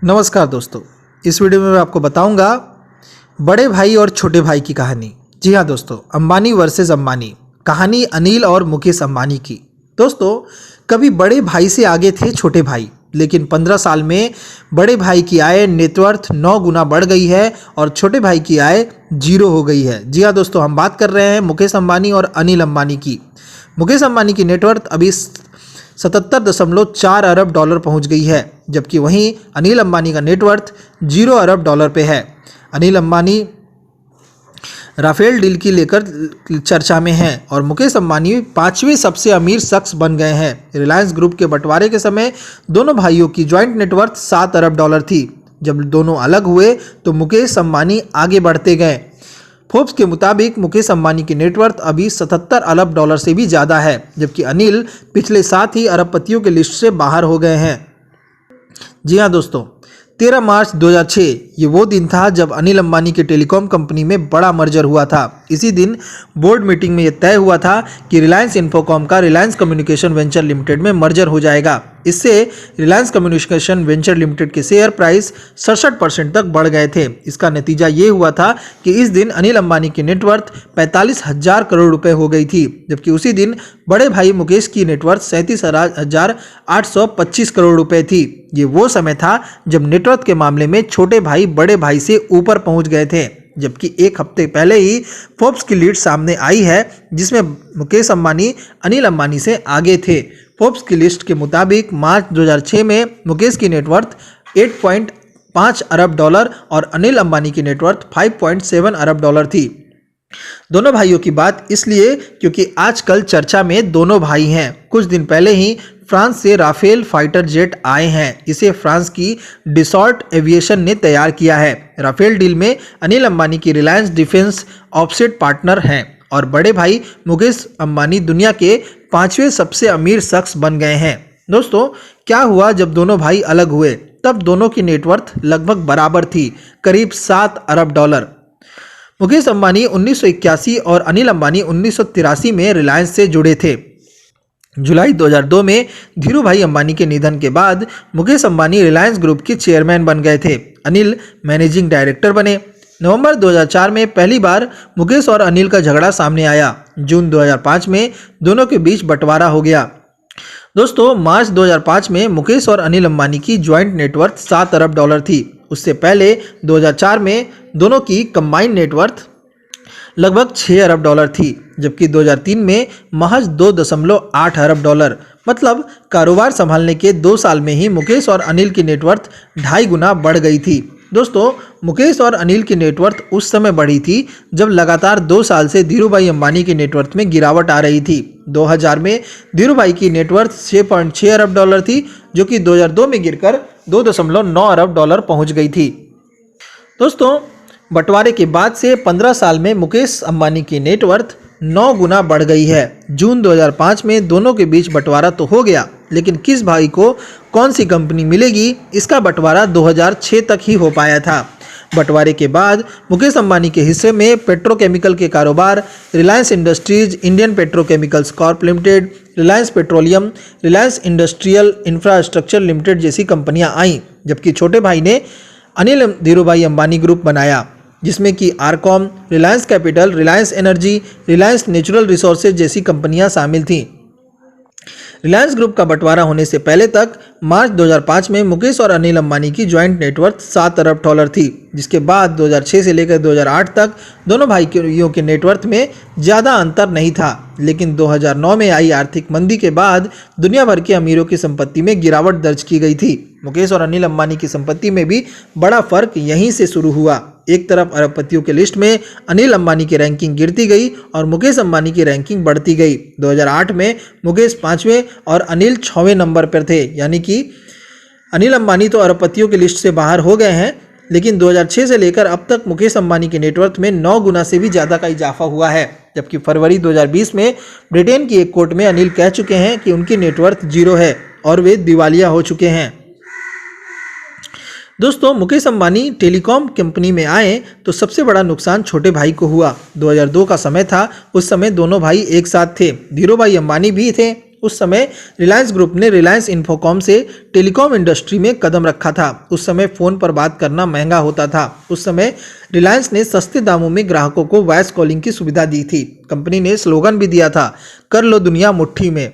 नमस्कार दोस्तों, इस वीडियो में मैं आपको बताऊंगा बड़े भाई और छोटे भाई की कहानी। जी हाँ दोस्तों, अंबानी वर्सेस अंबानी, कहानी अनिल और मुकेश अंबानी की। दोस्तों, कभी बड़े भाई से आगे थे छोटे भाई, लेकिन 15 साल में बड़े भाई की आय नेटवर्थ 9 गुना बढ़ गई है और छोटे भाई की आय 0 हो गई है। जी हाँ दोस्तों, हम बात कर रहे हैं मुकेश अंबानी और अनिल अंबानी की। मुकेश अंबानी की नेटवर्थ अभी 77.4 अरब डॉलर पहुंच गई है, जबकि वहीं अनिल अंबानी का नेटवर्थ 0 अरब डॉलर पे है। अनिल अंबानी राफेल डील की लेकर चर्चा में हैं और मुकेश अंबानी 5वें सबसे अमीर शख्स बन गए हैं। रिलायंस ग्रुप के बंटवारे के समय दोनों भाइयों की ज्वाइंट नेटवर्थ 7 अरब डॉलर थी। जब दोनों अलग हुए तो मुकेश अंबानी आगे बढ़ते गए। फोर्ब्स के मुताबिक मुकेश अंबानी की नेटवर्थ अभी 77 अरब डॉलर से भी ज़्यादा है, जबकि अनिल पिछले 7 ही अरबपतियों की लिस्ट से बाहर हो गए हैं। जी हाँ दोस्तों, 13 मार्च 2006 ये वो दिन था जब अनिल अंबानी के टेलीकॉम कंपनी में बड़ा मर्जर हुआ था। इसी दिन बोर्ड मीटिंग में ये तय हुआ था कि रिलायंस इन्फोकॉम का रिलायंस कम्युनिकेशन वेंचर लिमिटेड में मर्जर हो जाएगा। इससे रिलायंस कम्युनिकेशन वेंचर लिमिटेड के शेयर प्राइस 67% तक बढ़ गए थे। इसका नतीजा ये हुआ था कि इस दिन अनिल अंबानी की नेटवर्थ 45,000 करोड़ रुपए हो गई थी, जबकि उसी दिन बड़े भाई मुकेश की नेटवर्थ 37,825 करोड़ रुपए थी। ये वो समय था जब नेटवर्थ के मामले में छोटे भाई बड़े भाई से ऊपर पहुंच गए थे, जबकि एक हफ्ते पहले ही फोर्ब्स की लीड सामने आई है जिसमें मुकेश अंबानी अनिल अंबानी से आगे थे। फोर्ब्स की लिस्ट के मुताबिक मार्च 2006 में मुकेश की नेटवर्थ 8.5 अरब डॉलर और अनिल अंबानी की नेटवर्थ 5.7 अरब डॉलर थी। दोनों भाइयों की बात इसलिए क्योंकि आजकल चर्चा में दोनों भाई हैं। कुछ दिन पहले ही फ्रांस से राफेल फाइटर जेट आए हैं। इसे फ्रांस की डिसॉल्ट एविएशन ने तैयार किया है। राफेल डील में अनिल अंबानी की रिलायंस डिफेंस ऑफसेट पार्टनर हैं और बड़े भाई मुकेश अंबानी दुनिया के 5वें सबसे अमीर शख्स बन गए हैं। दोस्तों, क्या हुआ जब दोनों भाई अलग हुए? तब दोनों की नेटवर्थ लगभग बराबर थी, करीब 7 अरब डॉलर। मुकेश अंबानी 1981 और अनिल अंबानी 1983 में रिलायंस से जुड़े थे। जुलाई 2002 में धीरू भाई अंबानी के निधन के बाद मुकेश अंबानी रिलायंस ग्रुप के चेयरमैन बन गए थे। अनिल मैनेजिंग डायरेक्टर बने। नवंबर 2004 में पहली बार मुकेश और अनिल का झगड़ा सामने आया। जून 2005 में दोनों के बीच बंटवारा हो गया। दोस्तों, मार्च 2005 में मुकेश और अनिल अंबानी की ज्वाइंट नेटवर्थ 7 अरब डॉलर थी। उससे पहले 2004 में दोनों की कंबाइंड नेटवर्थ लगभग 6 अरब डॉलर थी, जबकि 2003 में महज 2.8 अरब डॉलर। मतलब कारोबार संभालने के 2 साल में ही मुकेश और अनिल की नेटवर्थ 2.5 गुना बढ़ गई थी। दोस्तों, मुकेश और अनिल की नेटवर्थ उस समय बढ़ी थी जब लगातार 2 साल से धीरू भाई अंबानी की नेटवर्थ में गिरावट आ रही थी। 2000 में धीरू भाई की नेटवर्थ 6.6 अरब डॉलर थी, जो कि 2002 में गिरकर 2.9 अरब डॉलर पहुंच गई थी। दोस्तों, बंटवारे के बाद से 15 साल में मुकेश अंबानी की नेटवर्थ 9 गुना बढ़ गई है। जून 2005 में दोनों के बीच बंटवारा तो हो गया, लेकिन किस भाई को कौन सी कंपनी मिलेगी, इसका बंटवारा 2006 तक ही हो पाया था। बंटवारे के बाद मुकेश अंबानी के हिस्से में पेट्रोकेमिकल के कारोबार, Reliance industries, Indian petrochemicals Corp limited, Reliance petroleum, Reliance industrial infrastructure limited जैसी कंपनियां आईं, जबकि छोटे भाई ने अनिल धीरूभाई अंबानी ग्रुप बनाया, जिसमें कि RCom, Reliance capital, Reliance energy, Reliance natural resources जैसी कंपनियां शामिल थीं। रिलायंस ग्रुप का बंटवारा होने से पहले तक मार्च 2005 में मुकेश और अनिल अंबानी की ज्वाइंट नेटवर्थ 7 अरब डॉलर थी, जिसके बाद 2006 से लेकर 2008 तक दोनों भाइयों के नेटवर्थ में ज़्यादा अंतर नहीं था। लेकिन 2009 में आई आर्थिक मंदी के बाद दुनिया भर के अमीरों की संपत्ति में गिरावट दर्ज की गई थी। मुकेश और अनिल अंबानी की संपत्ति में भी बड़ा फर्क यहीं से शुरू हुआ। एक तरफ अरबपतियों के लिस्ट में अनिल अंबानी की रैंकिंग गिरती गई और मुकेश अंबानी की रैंकिंग बढ़ती गई। 2008 में मुकेश 5वें और अनिल 6वें नंबर पर थे, यानी कि अनिल अंबानी तो अरबपतियों की लिस्ट से बाहर हो गए हैं, लेकिन 2006 से लेकर अब तक मुकेश अंबानी की नेटवर्थ में 9 गुना से भी ज़्यादा का इजाफा हुआ है। जबकि फरवरी 2020 में ब्रिटेन की एक कोर्ट में अनिल कह चुके हैं कि उनकी नेटवर्थ 0 है और वे दिवालिया हो चुके हैं। दोस्तों, मुकेश अंबानी टेलीकॉम कंपनी में आए तो सबसे बड़ा नुकसान छोटे भाई को हुआ। 2002 का समय था, उस समय दोनों भाई एक साथ थे। धीरू भाई अंबानी भी थे उस समय रिलायंस ग्रुप ने रिलायंस इन्फोकॉम से टेलीकॉम इंडस्ट्री में कदम रखा था। उस समय फ़ोन पर बात करना महंगा होता था। उस समय रिलायंस ने सस्ते दामों में ग्राहकों को वॉइस कॉलिंग की सुविधा दी थी। कंपनी ने स्लोगन भी दिया था, कर लो दुनिया मुट्ठी में।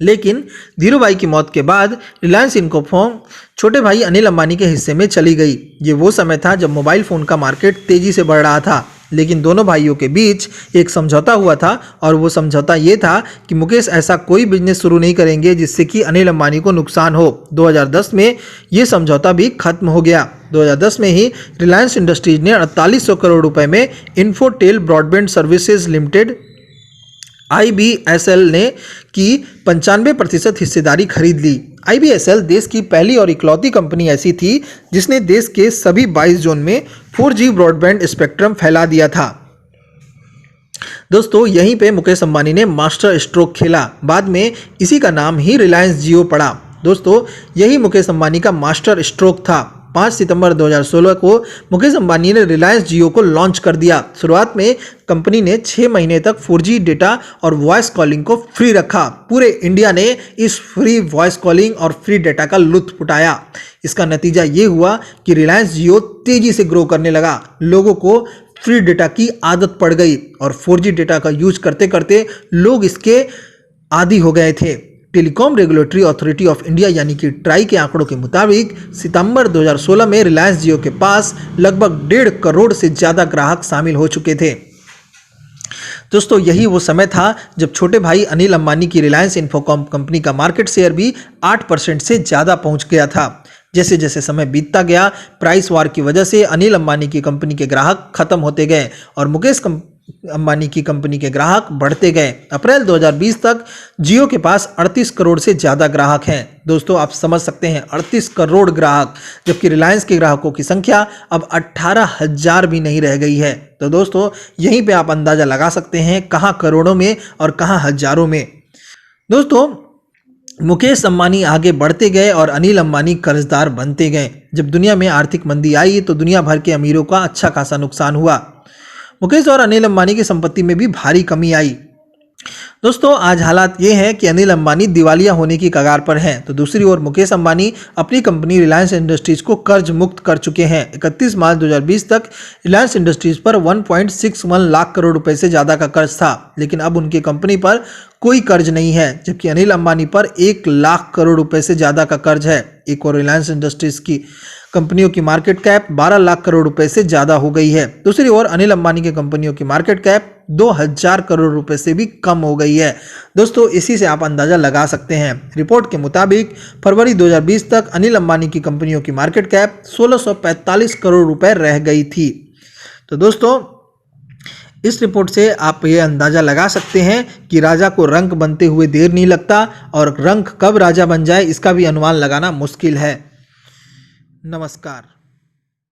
लेकिन धीरूभाई की मौत के बाद रिलायंस इन्फोकॉम छोटे भाई अनिल अंबानी के हिस्से में चली गई। ये वो समय था जब मोबाइल फ़ोन का मार्केट तेज़ी से बढ़ रहा था, लेकिन दोनों भाइयों के बीच एक समझौता हुआ था और वो समझौता ये था कि मुकेश ऐसा कोई बिजनेस शुरू नहीं करेंगे जिससे कि अनिल अंबानी को नुकसान हो। 2010 में ये समझौता भी खत्म हो गया। 2010 में ही रिलायंस इंडस्ट्रीज ने 4800 करोड़ रुपए में Infotel broadband services limited IBSL ने की 95% हिस्सेदारी खरीद ली। IBSL देश की पहली और इकलौती कंपनी ऐसी थी जिसने देश के सभी 22 जोन में 4G ब्रॉडबैंड स्पेक्ट्रम फैला दिया था। दोस्तों, यहीं पे मुकेश अंबानी ने मास्टर स्ट्रोक खेला। बाद में इसी का नाम ही रिलायंस जियो पड़ा। दोस्तों, यही मुकेश अंबानी का मास्टर स्ट्रोक था। 5 सितंबर 2016 को मुकेश अंबानी ने रिलायंस जियो को लॉन्च कर दिया। शुरुआत में कंपनी ने 6 महीने तक 4G डेटा और वॉइस कॉलिंग को फ्री रखा। पूरे इंडिया ने इस फ्री वॉइस कॉलिंग और फ्री डेटा का लुत्फ उठाया। इसका नतीजा ये हुआ कि रिलायंस जियो तेजी से ग्रो करने लगा। लोगों को फ्री डेटा की आदत पड़ गई और 4G डेटा का यूज करते करते लोग इसके आदी हो गए थे। Telecom regulatory authority of India यानी कि ट्राई के आंकड़ों के मुताबिक सितंबर 2016 में रिलायंस जियो के पास लगभग 1.5 करोड़ से ज़्यादा ग्राहक शामिल हो चुके थे। दोस्तों, यही वो समय था जब छोटे भाई अनिल अंबानी की रिलायंस इन्फोकॉम कंपनी का मार्केट शेयर भी 8% से ज़्यादा पहुंच गया था। जैसे जैसे समय बीतता गया, प्राइस वार की वजह से अनिल अंबानी की कंपनी के ग्राहक खत्म होते गए और मुकेश अंबानी की कंपनी के ग्राहक बढ़ते गए। अप्रैल 2020 तक जियो के पास 38 करोड़ से ज़्यादा ग्राहक हैं। दोस्तों, आप समझ सकते हैं 38 करोड़ ग्राहक, जबकि रिलायंस के ग्राहकों की संख्या अब 18,000 भी नहीं रह गई है। तो दोस्तों, यहीं पे आप अंदाज़ा लगा सकते हैं कहाँ करोड़ों में और कहाँ हजारों में। दोस्तों, मुकेश अंबानी आगे बढ़ते गए और अनिल अंबानी कर्जदार बनते गए। जब दुनिया में आर्थिक मंदी आई तो दुनिया भर के अमीरों का अच्छा खासा नुकसान हुआ। मुकेश और अनिल अंबानी की संपत्ति में भी भारी कमी आई। दोस्तों, आज हालात ये हैं कि अनिल अंबानी दिवालिया होने की कगार पर हैं, तो दूसरी ओर मुकेश अंबानी अपनी कंपनी रिलायंस इंडस्ट्रीज को कर्ज मुक्त कर चुके हैं। 31 मार्च 2020 तक रिलायंस इंडस्ट्रीज पर 1.61 लाख करोड़ रुपए से ज़्यादा का कर्ज था, लेकिन अब उनकी कंपनी पर कोई कर्ज नहीं है, जबकि अनिल अंबानी पर 1 लाख करोड़ रुपए से ज़्यादा का कर्ज है। एक और रिलायंस इंडस्ट्रीज की कंपनियों की मार्केट कैप 12 लाख करोड़ रुपए से ज़्यादा हो गई है। दूसरी ओर अनिल अंबानी की कंपनियों की मार्केट कैप 2000 करोड़ रुपए से भी कम हो गई है। दोस्तों, इसी से आप अंदाज़ा लगा सकते हैं। रिपोर्ट के मुताबिक फरवरी 2020 तक अनिल अंबानी की कंपनियों की मार्केट कैप 1645 करोड़ रुपए रह गई थी। तो दोस्तों, इस रिपोर्ट से आप ये अंदाज़ा लगा सकते हैं कि राजा को रंक बनते हुए देर नहीं लगता और रंक कब राजा बन जाए इसका भी अनुमान लगाना मुश्किल है। नमस्कार।